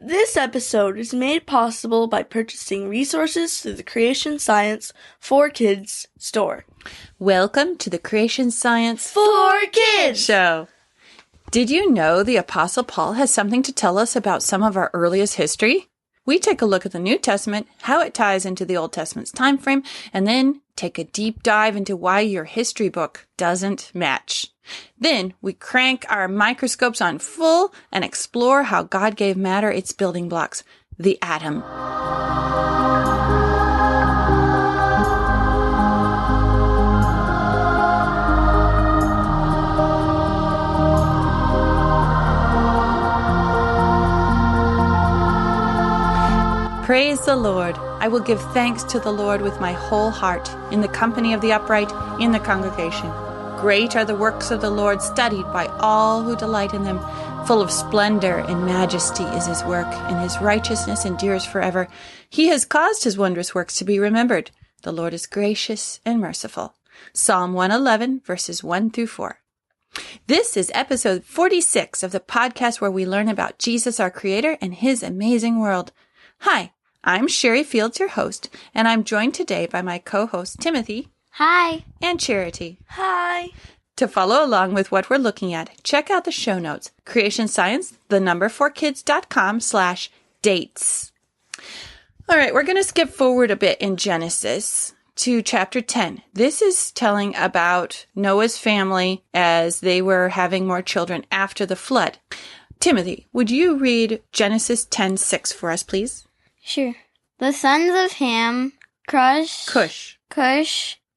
This episode is made possible by purchasing resources through the Creation Science for Kids store. Welcome to the Creation Science for Kids show. Did you know the Apostle Paul has something to tell us about some of our earliest history? We take a look at the New Testament, how it ties into the Old Testament's time frame, and then take a deep dive into why your history book doesn't match. Then we crank our microscopes on full and explore how God gave matter its building blocks, the atom. Praise the Lord. I will give thanks to the Lord with my whole heart, in the company of the upright, in the congregation. Great are the works of the Lord, studied by all who delight in them. Full of splendor and majesty is his work, and his righteousness endures forever. He has caused his wondrous works to be remembered. The Lord is gracious and merciful. Psalm 111, verses 1 through 4. This is episode 46 of the podcast where we learn about Jesus, our Creator, and his amazing world. Hi, I'm Sherry Fields, your host, and I'm joined today by my co-host Timothy. Hi. And Charity. Hi. To follow along with what we're looking at, check out the show notes, Creation Science, 4kids.com/dates. All right, we're going to skip forward a bit in Genesis to chapter 10. This is telling about Noah's family as they were having more children after the flood. Timothy, would you read Genesis 10:6 for us, please? Sure. The sons of Ham, Cush,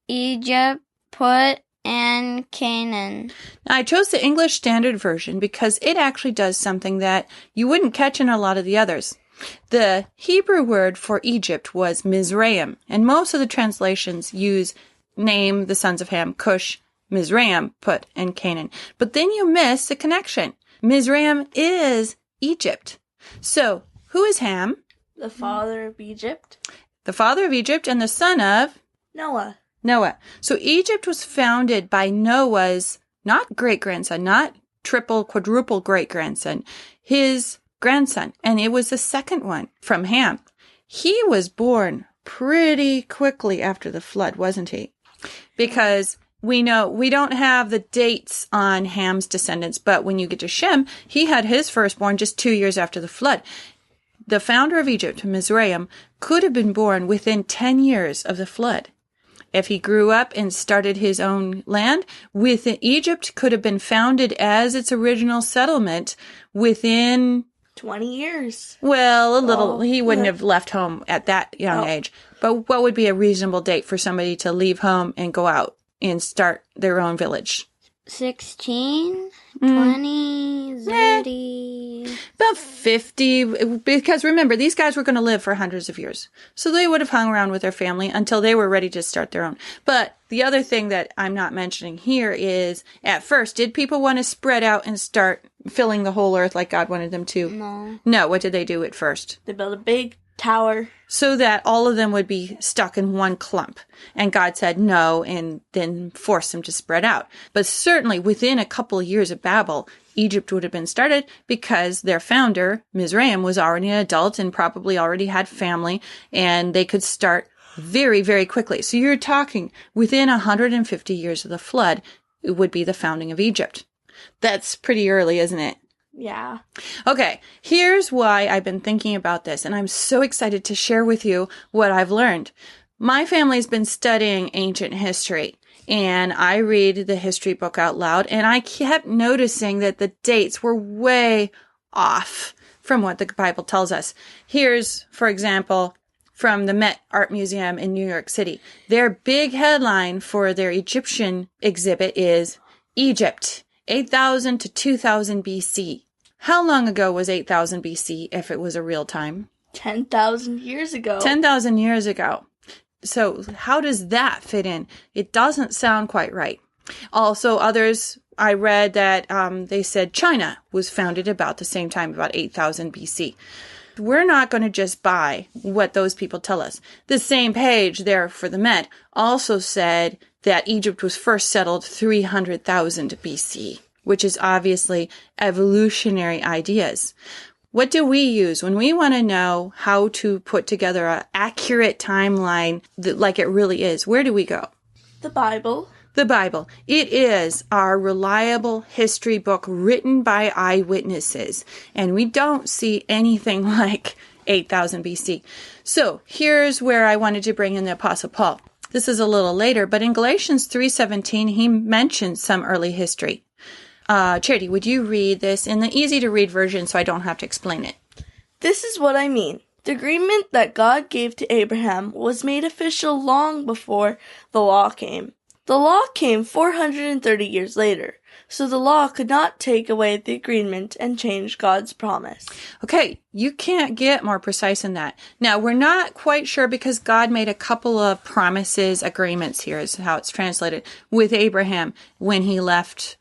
Egypt, Put, and Canaan. Now, I chose the English Standard Version because it actually does something that you wouldn't catch in a lot of the others. The Hebrew word for Egypt was Mizraim, and most of the translations name the sons of Ham, Cush, Mizraim, Put, and Canaan. But then you miss the connection. Mizraim is Egypt. So, who is Ham? The father of Egypt. The father of Egypt and the son of? Noah. So Egypt was founded by Noah's, not great-grandson, not triple, quadruple great-grandson, his grandson. And it was the second one from Ham. He was born pretty quickly after the flood, wasn't he? Because we know we don't have the dates on Ham's descendants, but when you get to Shem, he had his firstborn just 2 years after the flood. The founder of Egypt, Mizraim, could have been born within 10 years of the flood. If he grew up and started his own land, Egypt could have been founded as its original settlement within 20 years. Well, a little. He wouldn't have left home at that young age. But what would be a reasonable date for somebody to leave home and go out and start their own village? 16, 20, 30. About 50, because remember, these guys were going to live for hundreds of years. So they would have hung around with their family until they were ready to start their own. But the other thing that I'm not mentioning here is, at first, did people want to spread out and start filling the whole earth like God wanted them to? No, what did they do at first? They built a big tower. So that all of them would be stuck in one clump. And God said no, and then forced them to spread out. But certainly within a couple of years of Babel, Egypt would have been started because their founder, Mizraim, was already an adult and probably already had family, and they could start very, very quickly. So you're talking within 150 years of the flood, it would be the founding of Egypt. That's pretty early, isn't it? Yeah. Okay, here's why I've been thinking about this, and I'm so excited to share with you what I've learned. My family's been studying ancient history, and I read the history book out loud, and I kept noticing that the dates were way off from what the Bible tells us. Here's, for example, from the Met Art Museum in New York City. Their big headline for their Egyptian exhibit is Egypt, 8,000 to 2,000 BC. How long ago was 8,000 BC if it was a real time? 10,000 years ago. 10,000 years ago. So how does that fit in? It doesn't sound quite right. Also, others, I read that they said China was founded about the same time, about 8,000 BC. We're not going to just buy what those people tell us. The same page there for the Met also said that Egypt was first settled 300,000 BC, which is obviously evolutionary ideas. What do we use when we want to know how to put together an accurate timeline like it really is? Where do we go? The Bible. The Bible. It is our reliable history book written by eyewitnesses. And we don't see anything like 8000 BC. So here's where I wanted to bring in the Apostle Paul. This is a little later, but in Galatians 3:17, he mentions some early history. Charity, would you read this in the easy-to-read version so I don't have to explain it? This is what I mean. The agreement that God gave to Abraham was made official long before the law came. The law came 430 years later, so the law could not take away the agreement and change God's promise. Okay, you can't get more precise than that. Now, we're not quite sure because God made a couple of promises, agreements here is how it's translated, with Abraham when he left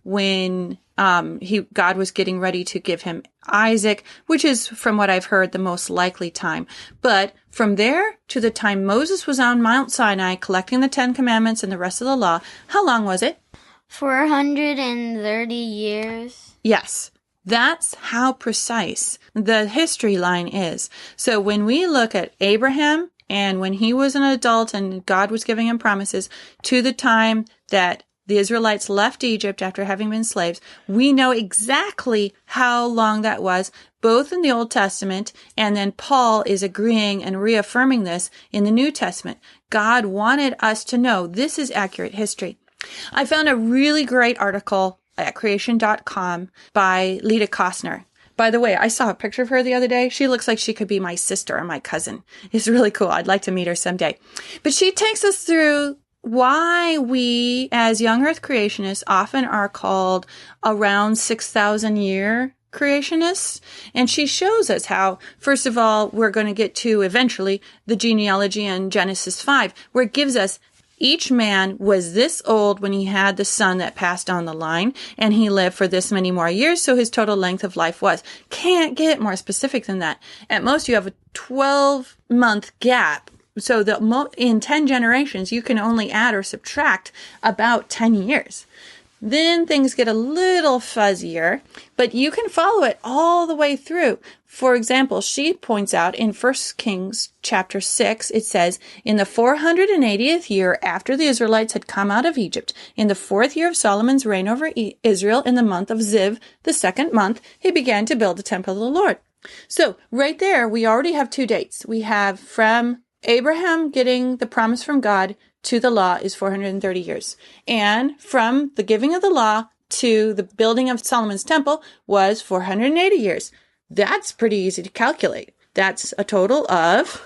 when God was getting ready to give him Isaac, which is, from what I've heard, the most likely time. But from there to the time Moses was on Mount Sinai collecting the 10 Commandments and the rest of the law, how long was it? 430 years. Yes. That's how precise the history line is. So when we look at Abraham and when he was an adult and God was giving him promises to the time that the Israelites left Egypt after having been slaves, we know exactly how long that was, both in the Old Testament, and then Paul is agreeing and reaffirming this in the New Testament. God wanted us to know this is accurate history. I found a really great article at creation.com by Lita Kostner. By the way, I saw a picture of her the other day. She looks like she could be my sister or my cousin. It's really cool. I'd like to meet her someday. But she takes us through why we, as young Earth creationists, often are called around 6,000 year creationists. And she shows us how, first of all, we're going to get to eventually the genealogy in Genesis 5, where it gives us each man was this old when he had the son that passed on the line, and he lived for this many more years, so his total length of life was. Can't get more specific than that. At most, you have a 12-month gap. So in 10 generations, you can only add or subtract about 10 years. Then things get a little fuzzier, but you can follow it all the way through. For example, she points out in 1 Kings chapter 6, it says, in the 480th year after the Israelites had come out of Egypt, in the 4th year of Solomon's reign over Israel, in the month of Ziv, the 2nd month, he began to build the temple of the Lord. So right there, we already have 2 dates. We have from Abraham getting the promise from God to the law is 430 years. And from the giving of the law to the building of Solomon's temple was 480 years. That's pretty easy to calculate. That's a total of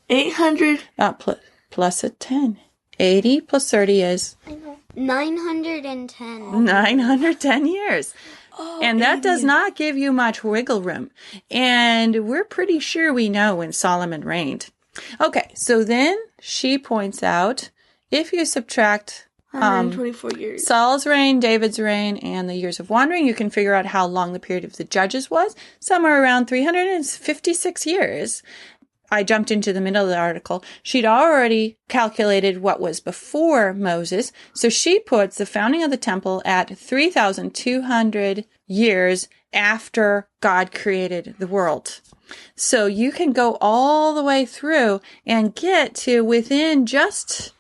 800 plus a 10. 80 plus 30 is 910. 910 years. Oh, and that does not give you much wiggle room. And we're pretty sure we know when Solomon reigned. Okay, so then she points out, if you subtract 124 years. Saul's reign, David's reign, and the years of wandering, you can figure out how long the period of the judges was, somewhere around 356 years. I jumped into the middle of the article. She'd already calculated what was before Moses, so she puts the founding of the temple at 3,200 years after God created the world. So you can go all the way through and get to within just,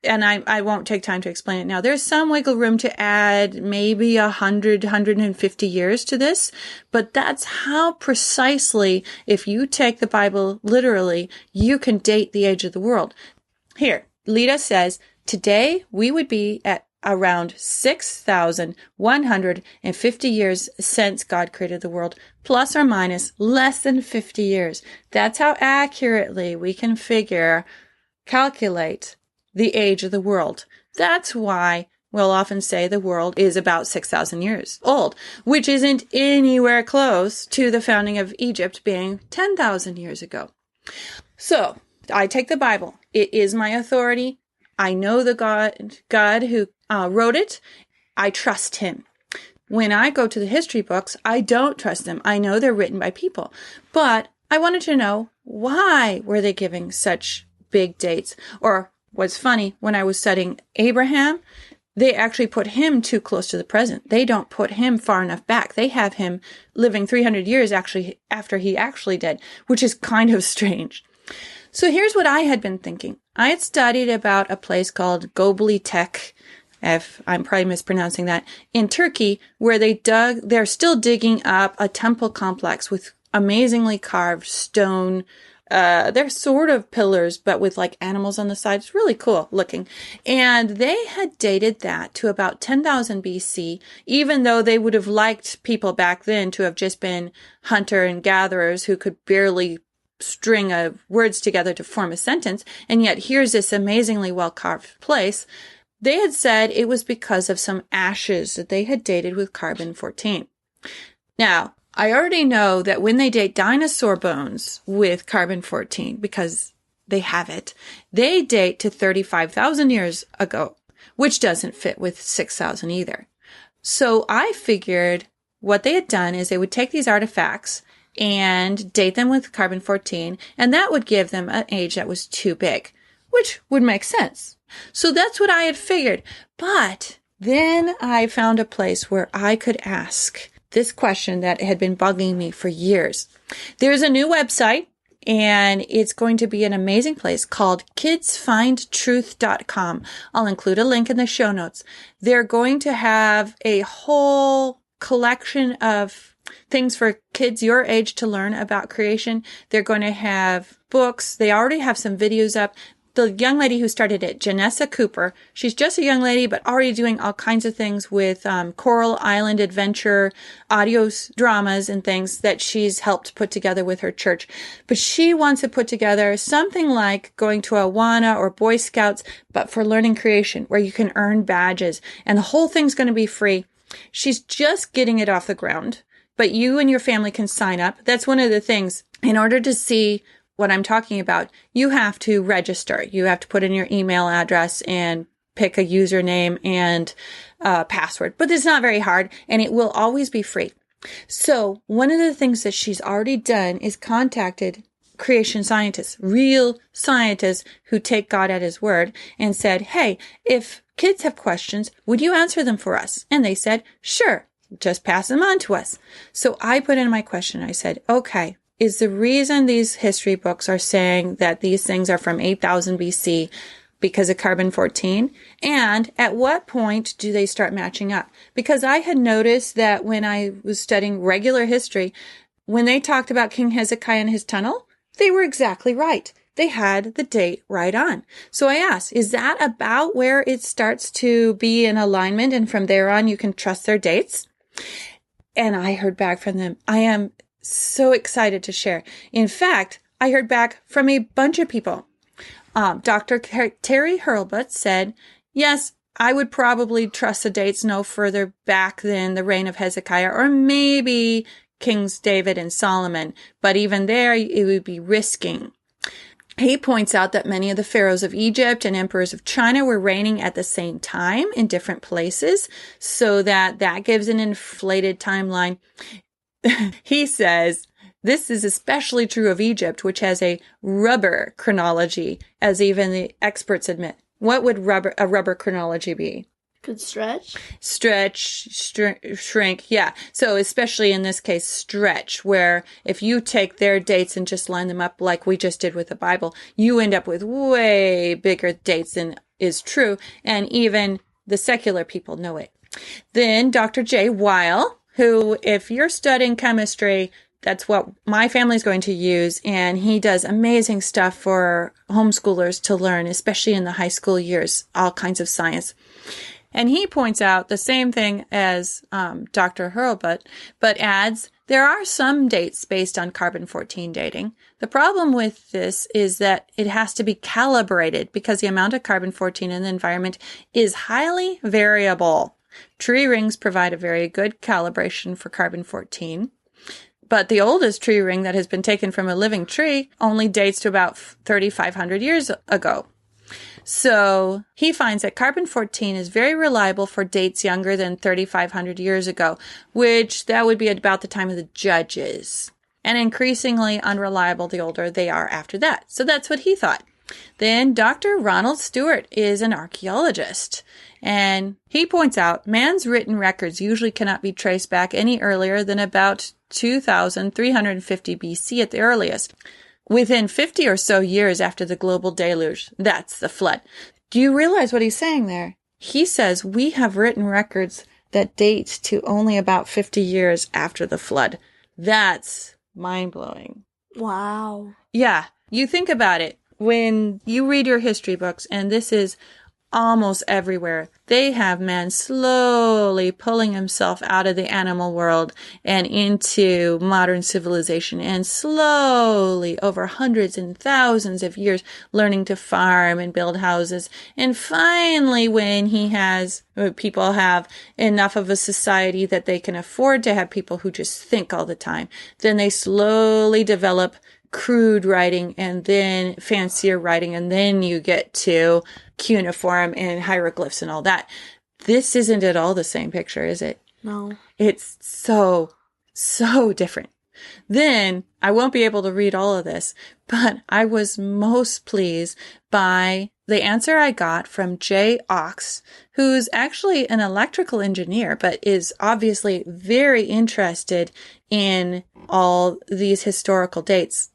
and I won't take time to explain it now. There's some wiggle room to add maybe 100, 150 years to this, but that's how precisely, if you take the Bible literally, you can date the age of the world. Here, Lita says, today we would be at around 6,150 years since God created the world, plus or minus less than 50 years. That's how accurately we can calculate the age of the world. That's why we'll often say the world is about 6,000 years old, which isn't anywhere close to the founding of Egypt being 10,000 years ago. So I take the Bible. It is my authority. I know the God who wrote it. I trust him. When I go to the history books, I don't trust them. I know they're written by people. But I wanted to know, why were they giving such big dates? Or what's funny, when I was studying Abraham, they actually put him too close to the present. They don't put him far enough back. They have him living 300 years actually after he actually did, which is kind of strange. So here's what I had been thinking. I had studied about a place called Göbekli Tepe, if I'm probably mispronouncing that, in Turkey, where they're still digging up a temple complex with amazingly carved stone. They're sort of pillars, but with like animals on the sides. It's really cool looking. And they had dated that to about 10,000 BC, even though they would have liked people back then to have just been hunter and gatherers who could barely string of words together to form a sentence. And yet here's this amazingly well-carved place. They had said it was because of some ashes that they had dated with carbon-14. Now, I already know that when they date dinosaur bones with carbon-14, because they have it, they date to 35,000 years ago, which doesn't fit with 6,000 either. So I figured what they had done is they would take these artifacts and date them with carbon-14, and that would give them an age that was too big, which would make sense. So that's what I had figured. But then I found a place where I could ask this question that had been bugging me for years. There's a new website, and it's going to be an amazing place called kidsfindtruth.com. I'll include a link in the show notes. They're going to have a whole collection of things for kids your age to learn about creation. They're going to have books. They already have some videos up. The young lady who started it, Janessa Cooper, she's just a young lady, but already doing all kinds of things with Coral Island Adventure, audio dramas and things that she's helped put together with her church. But she wants to put together something like going to Awana or Boy Scouts, but for learning creation, where you can earn badges. And the whole thing's going to be free. She's just getting it off the ground, but you and your family can sign up. That's one of the things. In order to see what I'm talking about, you have to register. You have to put in your email address and pick a username and password. But it's not very hard, and it will always be free. So one of the things that she's already done is contacted creation scientists, real scientists who take God at his word, and said, hey, if kids have questions, would you answer them for us? And they said, sure, just pass them on to us. So I put in my question. I said, okay, is the reason these history books are saying that these things are from 8,000 BC because of carbon-14? And at what point do they start matching up? Because I had noticed that when I was studying regular history, when they talked about King Hezekiah and his tunnel, they were exactly right. They had the date right on. So I asked, is that about where it starts to be in alignment, and from there on you can trust their dates? And I heard back from them. I am so excited to share. In fact, I heard back from a bunch of people. Dr. Terry Hurlbut said, yes, I would probably trust the dates no further back than the reign of Hezekiah, or maybe Kings David and Solomon. But even there, it would be risking. He points out that many of the pharaohs of Egypt and emperors of China were reigning at the same time in different places, so that gives an inflated timeline. He says, this is especially true of Egypt, which has a rubber chronology, as even the experts admit. What would a rubber chronology be? Could stretch? Shrink, yeah. So especially in this case, stretch, where if you take their dates and just line them up like we just did with the Bible, you end up with way bigger dates than is true, and even the secular people know it. Then Dr. J. Weil, who, if you're studying chemistry, that's what my family's going to use. And he does amazing stuff for homeschoolers to learn, especially in the high school years, all kinds of science. And he points out the same thing as Dr. Hurlbut, but adds, there are some dates based on carbon-14 dating. The problem with this is that it has to be calibrated because the amount of carbon-14 in the environment is highly variable. Tree rings provide a very good calibration for carbon-14, but the oldest tree ring that has been taken from a living tree only dates to about 3,500 years ago. So he finds that carbon-14 is very reliable for dates younger than 3,500 years ago, which that would be at about the time of the judges, and increasingly unreliable the older they are after that. So that's what he thought. Then Dr. Ronald Stewart is an archaeologist, and he points out man's written records usually cannot be traced back any earlier than about 2350 BC at the earliest, within 50 or so years after the global deluge. That's the flood. Do you realize what he's saying there? He says we have written records that date to only about 50 years after the flood. That's mind-blowing. Wow. Yeah, you think about it. When you read your history books, and this is almost everywhere, they have man slowly pulling himself out of the animal world and into modern civilization, and slowly over hundreds and thousands of years learning to farm and build houses. And finally, when people have enough of a society that they can afford to have people who just think all the time, then they slowly develop crude writing and then fancier writing, and then you get to cuneiform and hieroglyphs and all that. This isn't at all the same picture, is it? No. It's so different. Then I won't be able to read all of this, but I was most pleased by the answer I got from Jay Ox, who's actually an electrical engineer, but is obviously very interested in all these historical dates.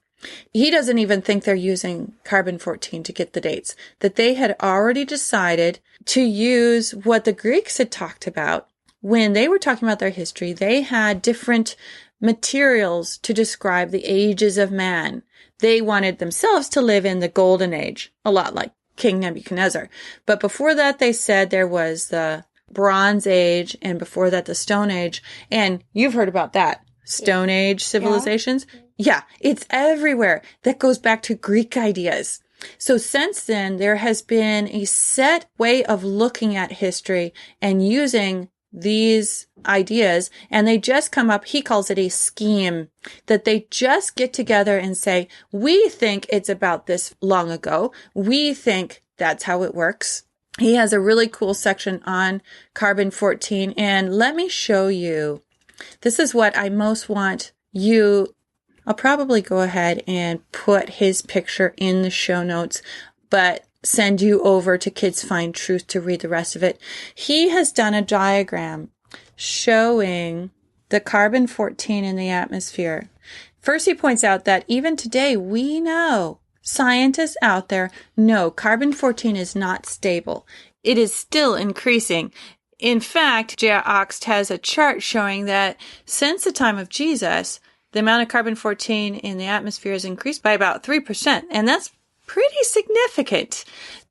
He doesn't even think they're using carbon-14 to get the dates, that they had already decided to use what the Greeks had talked about. When they were talking about their history, they had different materials to describe the ages of man. They wanted themselves to live in the golden age, a lot like King Nebuchadnezzar. But before that, they said there was the Bronze Age, and before that, the Stone Age. And you've heard about that. Stone Age civilizations. Yeah, it's everywhere. That goes back to Greek ideas. So since then, there has been a set way of looking at history and using these ideas, and they just come up, he calls it a scheme, that they just get together and say, we think it's about this long ago. We think that's how it works. He has a really cool section on carbon-14, and let me show you. This is what I most want you. I'll probably go ahead and put his picture in the show notes, but send you over to Kids Find Truth to read the rest of it. He has done a diagram showing the carbon-14 in the atmosphere. First, he points out that even today, we know, scientists out there know carbon-14 is not stable. It is still increasing. In fact, J. Oxt has a chart showing that since the time of Jesus, the amount of carbon-14 in the atmosphere has increased by about 3%, and that's pretty significant.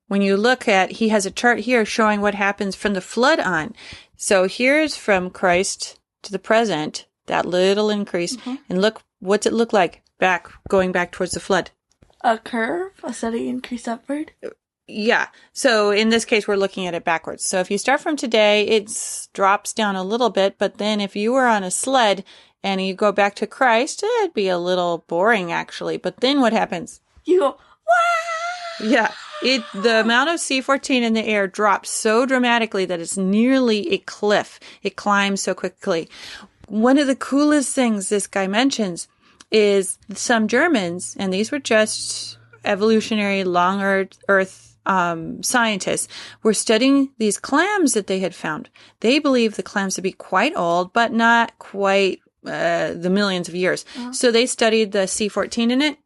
When you look at, he has a chart here showing what happens from the flood on. So here's from Christ to the present, that little increase, and look, what's it look like going back towards the flood? A curve? A steady increase upward? Yeah. So in this case, we're looking at it backwards. So if you start from today, it drops down a little bit. But then if you were on a sled and you go back to Christ, it'd be a little boring, actually. But then what happens? You go, wow! Yeah. The amount of C14 in the air drops so dramatically that it's nearly a cliff. It climbs so quickly. One of the coolest things this guy mentions is some Germans, and these were just evolutionary long Earth scientists, were studying these clams that they had found. They believe the clams to be quite old, but not quite the millions of years. So they studied the C14 in it.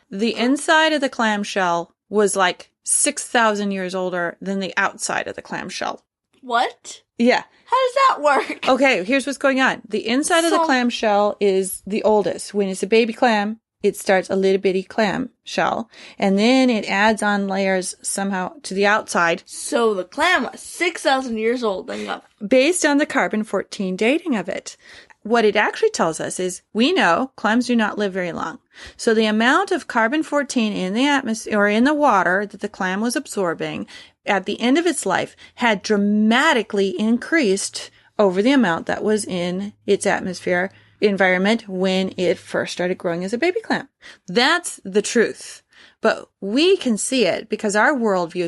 The inside of the clamshell was like 6,000 years older than the outside of the clamshell. What? Yeah. How does that work? Okay, here's what's going on. The inside of the clamshell is the oldest. When it's a baby clam, it starts a little bitty clam shell, and then it adds on layers somehow to the outside. So the clam was 6,000 years old then got based on the carbon-14 dating of it. What it actually tells us is we know clams do not live very long. So the amount of carbon-14 in the atmosphere or in the water that the clam was absorbing at the end of its life had dramatically increased over the amount that was in its atmosphere environment when it first started growing as a baby clam. That's the truth. But we can see it because our worldview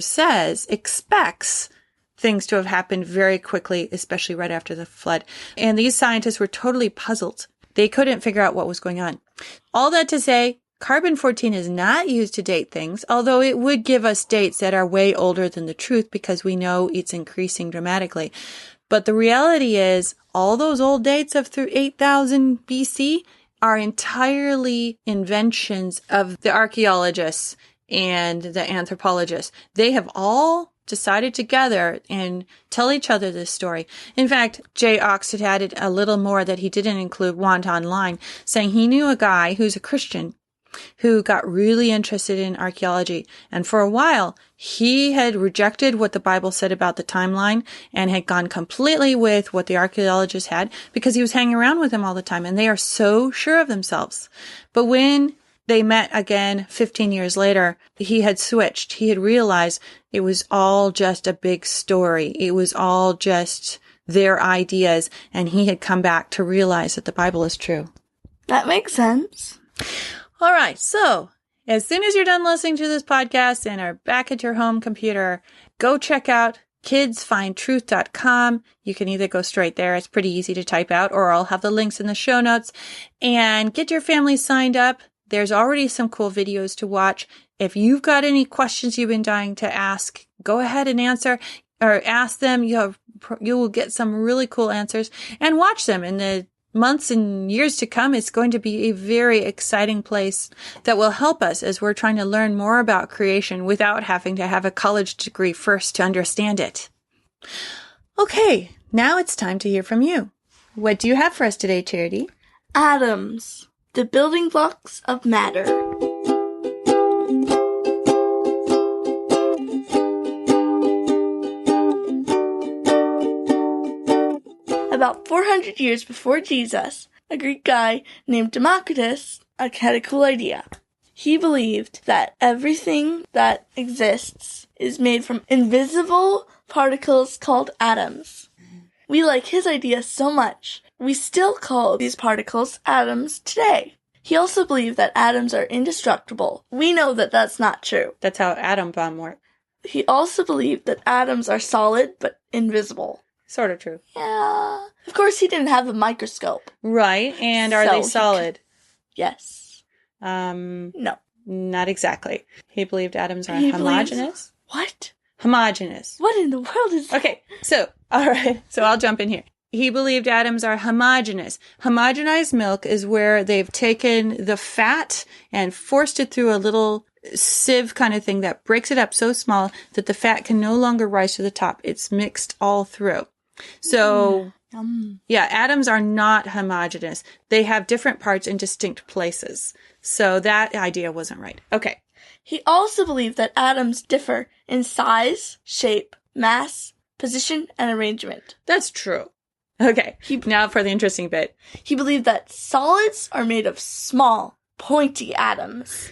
expects things to have happened very quickly, especially right after the flood. And these scientists were totally puzzled. They couldn't figure out what was going on. All that to say, Carbon-14 is not used to date things, although it would give us dates that are way older than the truth because we know it's increasing dramatically. But the reality is, all those old dates of through 8,000 BC are entirely inventions of the archaeologists and the anthropologists. They have all decided together and tell each other this story. In fact, Jay Oxted added a little more that he didn't include want online, saying he knew a guy who's a Christian who got really interested in archaeology. And for a while, he had rejected what the Bible said about the timeline and had gone completely with what the archaeologists had because he was hanging around with them all the time. And they are so sure of themselves. But when they met again 15 years later, he had switched. He had realized it was all just a big story. It was all just their ideas. And he had come back to realize that the Bible is true. That makes sense. All right, so as soon as you're done listening to this podcast and are back at your home computer, go check out kidsfindtruth.com. You can either go straight there. It's pretty easy to type out, or I'll have the links in the show notes, and get your family signed up. There's already some cool videos to watch. If you've got any questions you've been dying to ask, go ahead and answer or ask them. You will get some really cool answers, and watch them in the months and years to come. It's going to be a very exciting place that will help us as we're trying to learn more about creation without having to have a college degree first to understand it. Okay, now it's time to hear from you. What do you have for us today, Charity? Atoms, the building blocks of matter. About 400 years before Jesus, a Greek guy named Democritus had a cool idea. He believed that everything that exists is made from invisible particles called atoms. We like his idea so much, we still call these particles atoms today. He also believed that atoms are indestructible. We know that that's not true. That's how atom bomb works. He also believed that atoms are solid but invisible. Sort of true. Yeah. Of course, he didn't have a microscope. Right. And are they solid? Yes. No. Not exactly. He believed atoms are homogeneous. What? Homogeneous. What in the world is that? Okay. So, all right. So I'll jump in here. He believed atoms are homogeneous. Homogenized milk is where they've taken the fat and forced it through a little sieve kind of thing that breaks it up so small that the fat can no longer rise to the top. It's mixed all through. So, yeah, atoms are not homogeneous. They have different parts in distinct places. So that idea wasn't right. Okay. He also believed that atoms differ in size, shape, mass, position, and arrangement. That's true. Okay. Now for the interesting bit. He believed that solids are made of small, pointy atoms.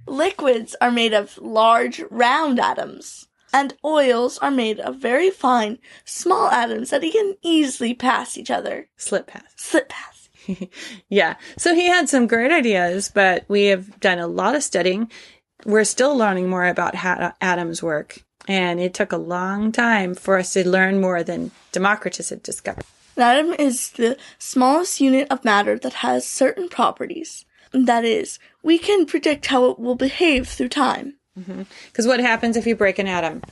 Liquids are made of large, round atoms. And oils are made of very fine, small atoms that can easily pass each other. Slip pass. Yeah. So he had some great ideas, but we have done a lot of studying. We're still learning more about how atoms work. And it took a long time for us to learn more than Democritus had discovered. An atom is the smallest unit of matter that has certain properties. That is, we can predict how it will behave through time. Because what happens if you break an atom?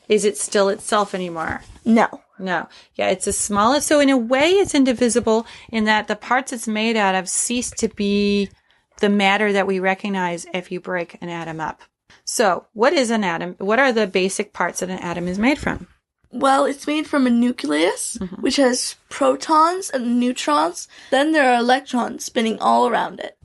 Is it still itself anymore? No. Yeah, it's the smallest. So in a way, it's indivisible in that the parts it's made out of cease to be the matter that we recognize if you break an atom up. So what is an atom? What are the basic parts that an atom is made from? Well, it's made from a nucleus, which has protons and neutrons. Then there are electrons spinning all around it.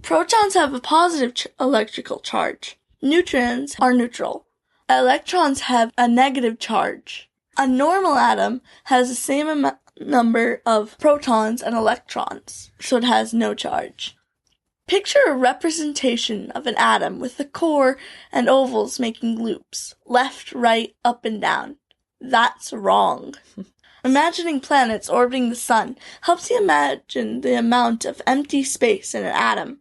Protons have a positive electrical charge. Neutrons are neutral. Electrons have a negative charge. A normal atom has the same number of protons and electrons, so it has no charge. Picture a representation of an atom with the core and ovals making loops, left, right, up, and down. That's wrong. Imagining planets orbiting the sun helps you imagine the amount of empty space in an atom.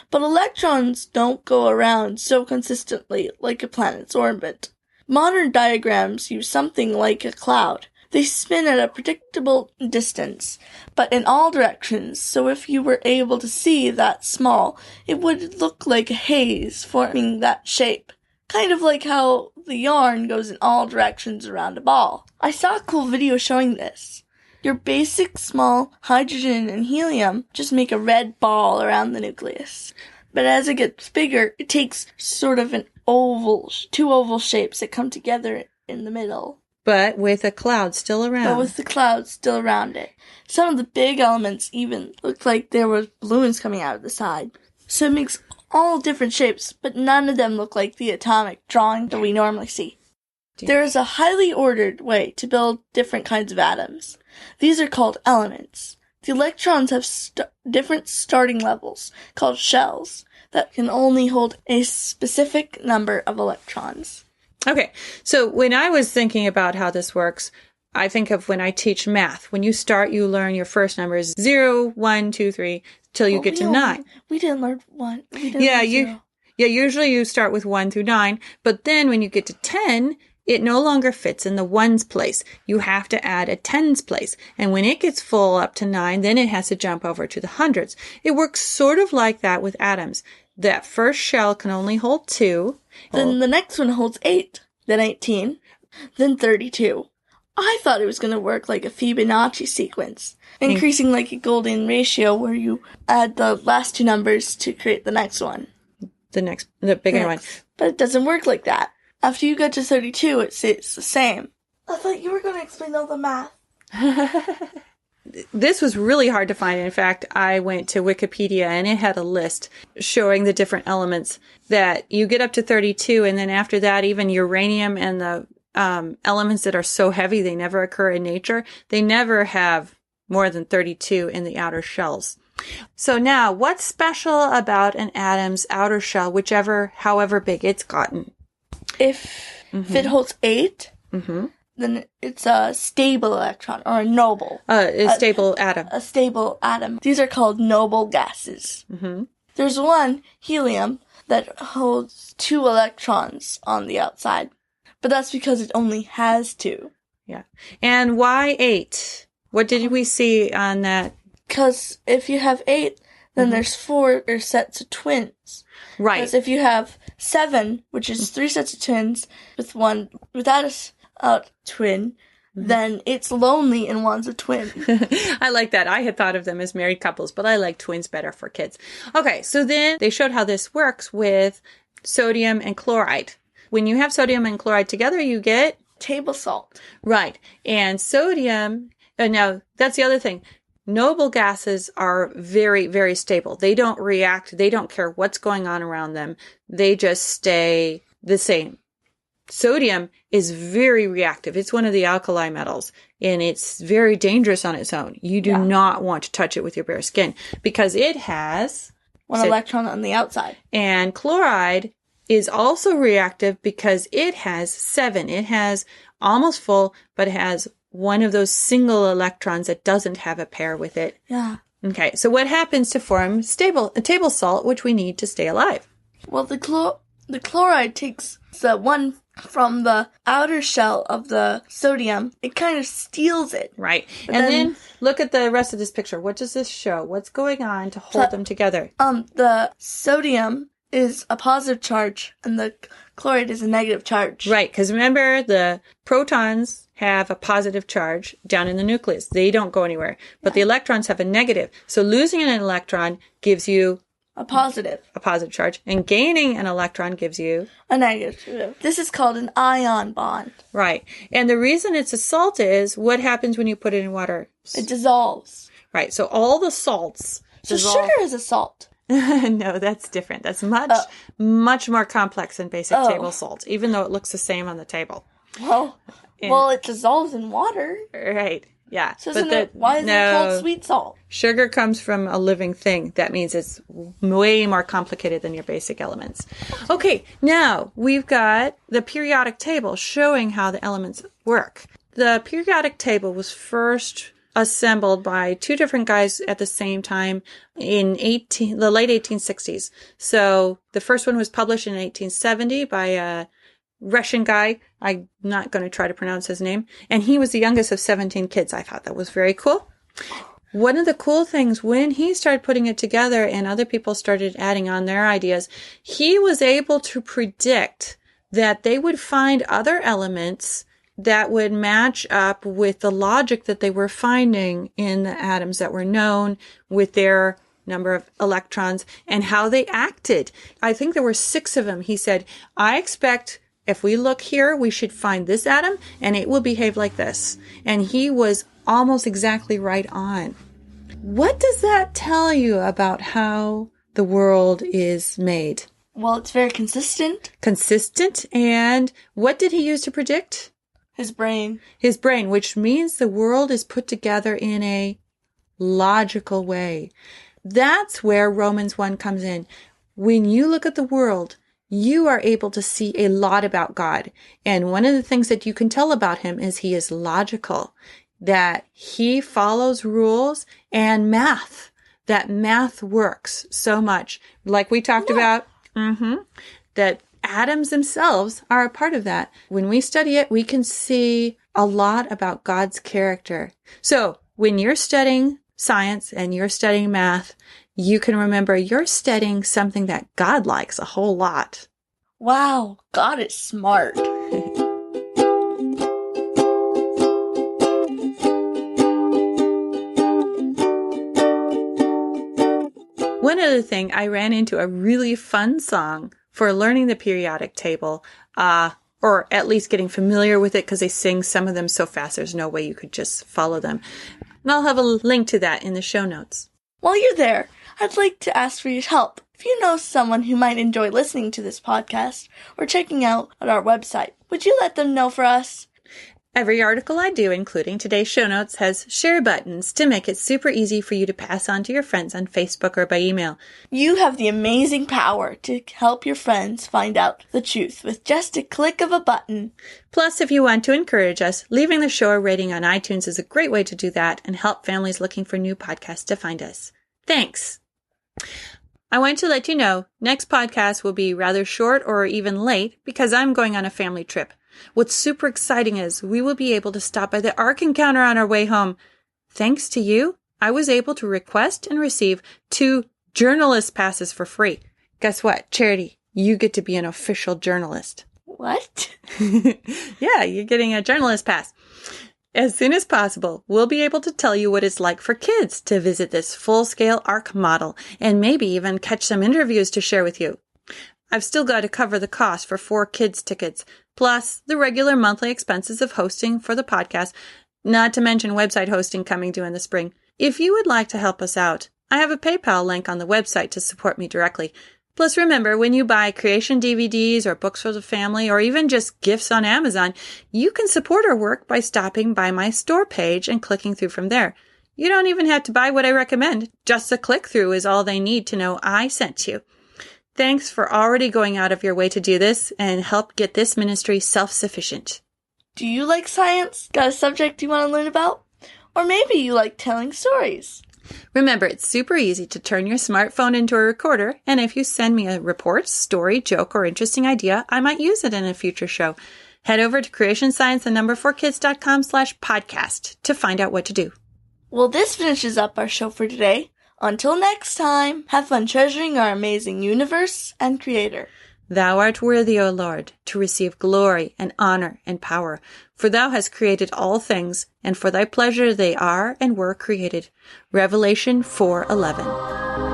But electrons don't go around so consistently like a planet's orbit. Modern diagrams use something like a cloud. They spin at a predictable distance, but in all directions, so if you were able to see that small, it would look like a haze forming that shape. Kind of like how the yarn goes in all directions around a ball. I saw a cool video showing this. Your basic small hydrogen and helium just make a red ball around the nucleus. But as it gets bigger, it takes sort of two oval shapes that come together in the middle. But with a cloud still around. But with the cloud still around it. Some of the big elements even looked like there were balloons coming out of the side. So it makes all different shapes, but none of them look like the atomic drawing that we normally see. There is a highly ordered way to build different kinds of atoms. These are called elements. The electrons have different starting levels, called shells, that can only hold a specific number of electrons. Okay, so when I was thinking about how this works, I think of when I teach math. When you start, you learn your first numbers 0, 1, 2, 3, till you get to 9. We didn't learn 1. We didn't learn 0. Usually you start with 1 through 9, but then when you get to 10, it no longer fits in the ones place. You have to add a tens place. And when it gets full up to 9, then it has to jump over to the hundreds. It works sort of like that with atoms. That first shell can only hold 2. Then the next one holds 8, then 18, then 32. I thought it was going to work like a Fibonacci sequence, increasing like a golden ratio where you add the last 2 numbers to create the next one. The bigger one. But it doesn't work like that. After you get to 32, it stays the same. I thought you were going to explain all the math. This was really hard to find. In fact, I went to Wikipedia and it had a list showing the different elements that you get up to 32. And then after that, even uranium and the elements that are so heavy they never occur in nature, they never have more than 32 in the outer shells. So now, what's special about an atom's outer shell, however big it's gotten? If it holds 8, then it's a stable electron, or a noble. A stable atom. A stable atom. These are called noble gases. There's one, helium, that holds 2 electrons on the outside. But that's because it only has 2. Yeah. And why 8? What did we see on that? Because if you have 8, then there's 4 sets of twins. Right. Because if you have 7, which is 3 sets of twins, with without a twin, then it's lonely and wants a twin. I like that. I had thought of them as married couples, but I like twins better for kids. Okay, so then they showed how this works with sodium and chloride. When you have sodium and chloride together, you get table salt. Right. And sodium, now that's the other thing. Noble gases are very, very stable. They don't react. They don't care what's going on around them. They just stay the same. Sodium is very reactive. It's one of the alkali metals, and it's very dangerous on its own. You do not want to touch it with your bare skin because it has 1 electron on the outside. And chloride is also reactive because it has 7. It has almost full, but it has one of those single electrons that doesn't have a pair with it. Yeah. Okay, so what happens to form table salt, which we need to stay alive? Well, the chloride takes the one from the outer shell of the sodium. It kind of steals it. Right. And then look at the rest of this picture. What does this show? What's going on to hold them together? The sodium is a positive charge and the chloride is a negative charge. Right, because remember, the protons have a positive charge down in the nucleus. They don't go anywhere. But the electrons have a negative. So losing an electron gives you a positive charge. And gaining an electron gives you a negative. This is called an ion bond. Right. And the reason it's a salt is what happens when you put it in water? It dissolves. Right. So all the salts dissolve. So sugar is a salt. No, that's different. That's much more complex than basic table salt, even though it looks the same on the table. Well, it dissolves in water. Right. Yeah. So why is it called sweet salt? Sugar comes from a living thing. That means it's way more complicated than your basic elements. Okay. Now we've got the periodic table showing how the elements work. The periodic table was first assembled by 2 different guys at the same time in the late 1860s. So the first one was published in 1870 by a Russian guy. I'm not going to try to pronounce his name. And he was the youngest of 17 kids. I thought that was very cool. One of the cool things, when he started putting it together and other people started adding on their ideas, he was able to predict that they would find other elements that would match up with the logic that they were finding in the atoms that were known, with their number of electrons and how they acted. I think there were 6 of them. He said, I expect if we look here, we should find this atom and it will behave like this. And he was almost exactly right on. What does that tell you about how the world is made? Well, it's very consistent. Consistent. And what did he use to predict? His brain. His brain, which means the world is put together in a logical way. That's where Romans 1 comes in. When you look at the world, you are able to see a lot about God. And one of the things that you can tell about him is he is logical, that he follows rules and math, that math works so much. Like we talked about, that atoms themselves are a part of that. When we study it, we can see a lot about God's character. So when you're studying science and you're studying math, you can remember you're studying something that God likes a whole lot. Wow, God is smart. One other thing, I ran into a really fun song for learning the periodic table, or at least getting familiar with it, because they sing some of them so fast there's no way you could just follow them. And I'll have a link to that in the show notes. While you're there, I'd like to ask for your help. If you know someone who might enjoy listening to this podcast or checking out our website, would you let them know for us? Every article I do, including today's show notes, has share buttons to make it super easy for you to pass on to your friends on Facebook or by email. You have the amazing power to help your friends find out the truth with just a click of a button. Plus, if you want to encourage us, leaving the show a rating on iTunes is a great way to do that and help families looking for new podcasts to find us. Thanks! I want to let you know, next podcast will be rather short or even late because I'm going on a family trip. What's super exciting is we will be able to stop by the Ark Encounter on our way home. Thanks to you, I was able to request and receive 2 journalist passes for free. Guess what, Charity? You get to be an official journalist. What? Yeah, you're getting a journalist pass. As soon as possible, we'll be able to tell you what it's like for kids to visit this full-scale Ark model and maybe even catch some interviews to share with you. I've still got to cover the cost for 4 kids' tickets, plus the regular monthly expenses of hosting for the podcast, not to mention website hosting coming due in the spring. If you would like to help us out, I have a PayPal link on the website to support me directly. Plus, remember, when you buy creation DVDs or books for the family or even just gifts on Amazon, you can support our work by stopping by my store page and clicking through from there. You don't even have to buy what I recommend. Just a click through is all they need to know I sent you. Thanks for already going out of your way to do this and help get this ministry self-sufficient. Do you like science? Got a subject you want to learn about? Or maybe you like telling stories. Remember, it's super easy to turn your smartphone into a recorder, and if you send me a report, story, joke, or interesting idea, I might use it in a future show. Head over to creationscience4kids.com/podcast to find out what to do. Well, this finishes up our show for today. Until next time, have fun treasuring our amazing universe and Creator. Thou art worthy, O Lord, to receive glory and honor and power, for thou hast created all things, and for thy pleasure they are and were created. Revelation 4:11.